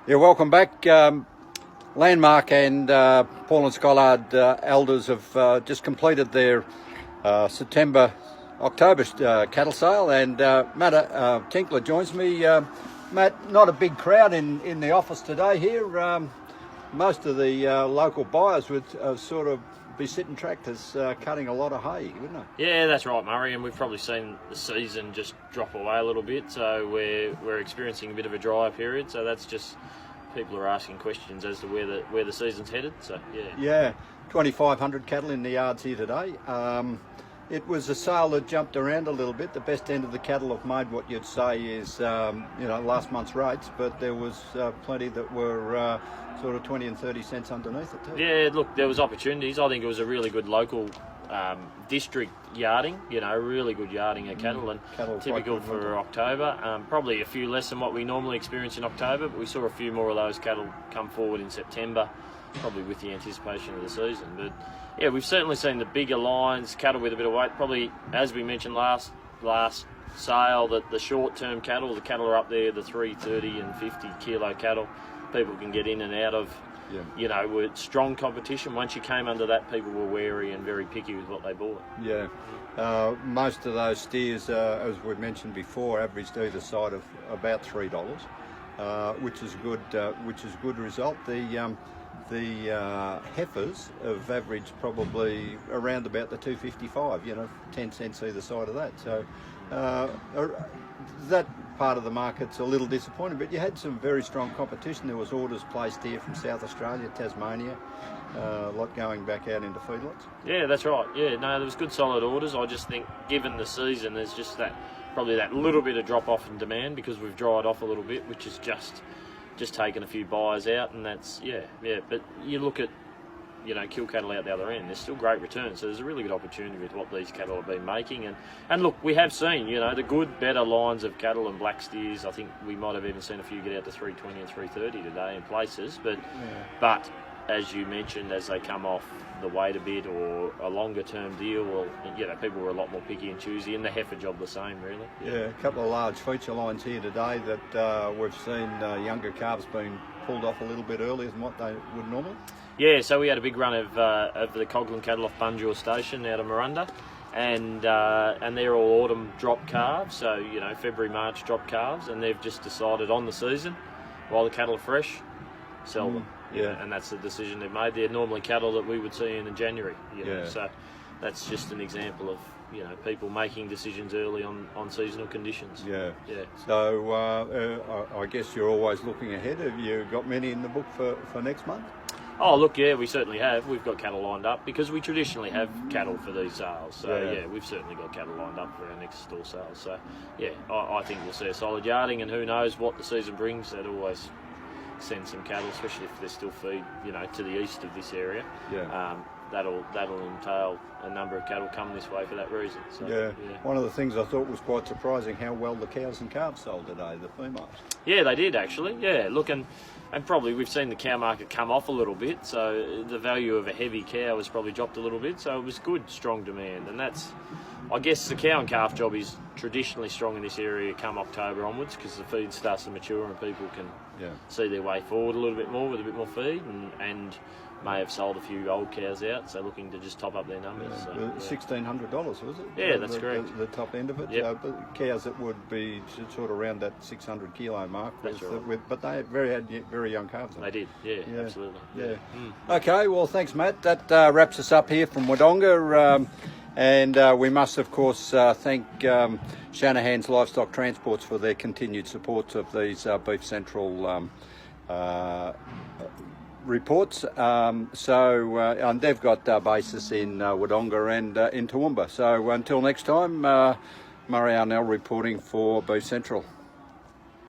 Yeah, welcome back. Landmark and Paul and Scollard Elders have just completed their October cattle sale, and Matt Tinkler joins me. Matt, not a big crowd in the office today here. Most of the local buyers would sort of be sitting tractors cutting a lot of hay, wouldn't they? Yeah, that's right, Murray, and we've probably seen the season just drop away a little bit, so we're experiencing a bit of a drier period, so that's just people are asking questions as to where the season's headed. So yeah, 2,500 cattle in the yards here today. It was a sale that jumped around a little bit. The best end of the cattle have made what you'd say is last month's rates, but there was plenty that were sort of 20 and 30 cents underneath it too. Yeah, look, there was opportunities. I think it was a really good local district yarding, really good yarding of cattle, and cattle typical for October. Probably a few less than what we normally experience in October, but we saw a few more of those cattle come forward in September, probably with the anticipation of the season. But yeah, we've certainly seen the bigger lines, cattle with a bit of weight. Probably, as we mentioned last sale, that the short-term cattle, the cattle are up there, the 330 and 50 kilo cattle, people can get in and out of. Yeah. With strong competition. Once you came under that, people were wary and very picky with what they bought. Yeah. Most of those steers, as we mentioned before, averaged either side of about $3, which is good. Which is good result. The heifers have averaged probably around about the 255. 10 cents either side of that. So that part of the market's a little disappointing, but you had some very strong competition. There was orders placed here from South Australia, Tasmania, a lot going back out into feedlots. Yeah, that's right. Yeah, no, there was good solid orders. I just think given the season, there's just probably that little bit of drop off in demand because we've dried off a little bit, which is just taken a few buyers out, and that's but you look at kill cattle out the other end, there's still great returns, so there's a really good opportunity with what these cattle have been making, and look, we have seen the good better lines of cattle and black steers. I think we might have even seen a few get out to 320 and 330 today in places, but as you mentioned, as they come off the weight a bit or a longer term deal, well, people were a lot more picky and choosy, and the heifer job the same, really. Yeah, a couple of large feature lines here today that we've seen younger calves being pulled off a little bit earlier than what they would normally. Yeah, so we had a big run of the Coghlan cattle off Bunjil Station out of Miranda, and they're all autumn drop calves, so February, March drop calves, and they've just decided on the season, while the cattle are fresh, sell them. Yeah, and that's the decision they've made. They're normally cattle that we would see in January. So that's just an example of people making decisions early on seasonal conditions. Yeah. So I guess you're always looking ahead. Have you got many in the book for next month? Oh, look, yeah, we certainly have. We've got cattle lined up because we traditionally have cattle for these sales. So, we've certainly got cattle lined up for our next store sales. So, I think we'll see a solid yarding, and who knows what the season brings. That always send some cattle, especially if there's still feed, to the east of this area. Yeah. That'll entail a number of cattle come this way for that reason. So, One of the things I thought was quite surprising how well the cows and calves sold today, the females. Yeah, they did actually. Yeah, look, and probably we've seen the cow market come off a little bit, so the value of a heavy cow has probably dropped a little bit. So it was good, strong demand, and that's, I guess, the cow and calf job is traditionally strong in this area come October onwards because the feed starts to mature and people can see their way forward a little bit more with a bit more feed, and may have sold a few old cows out, so looking to just top up their numbers. $1,600 was it? Yeah, that's correct. The top end of it. Yep. Cows that would be sort of around that 600 kilo mark. That's right. But they had very young calves. They did. Yeah, absolutely. Yeah. Okay. Well, thanks, Matt. That wraps us up here from Wodonga. And we must, of course, thank Shanahan's Livestock Transports for their continued support of these Beef Central reports. And they've got bases in Wodonga and in Toowoomba. So until next time, Murray Arnel reporting for Beef Central.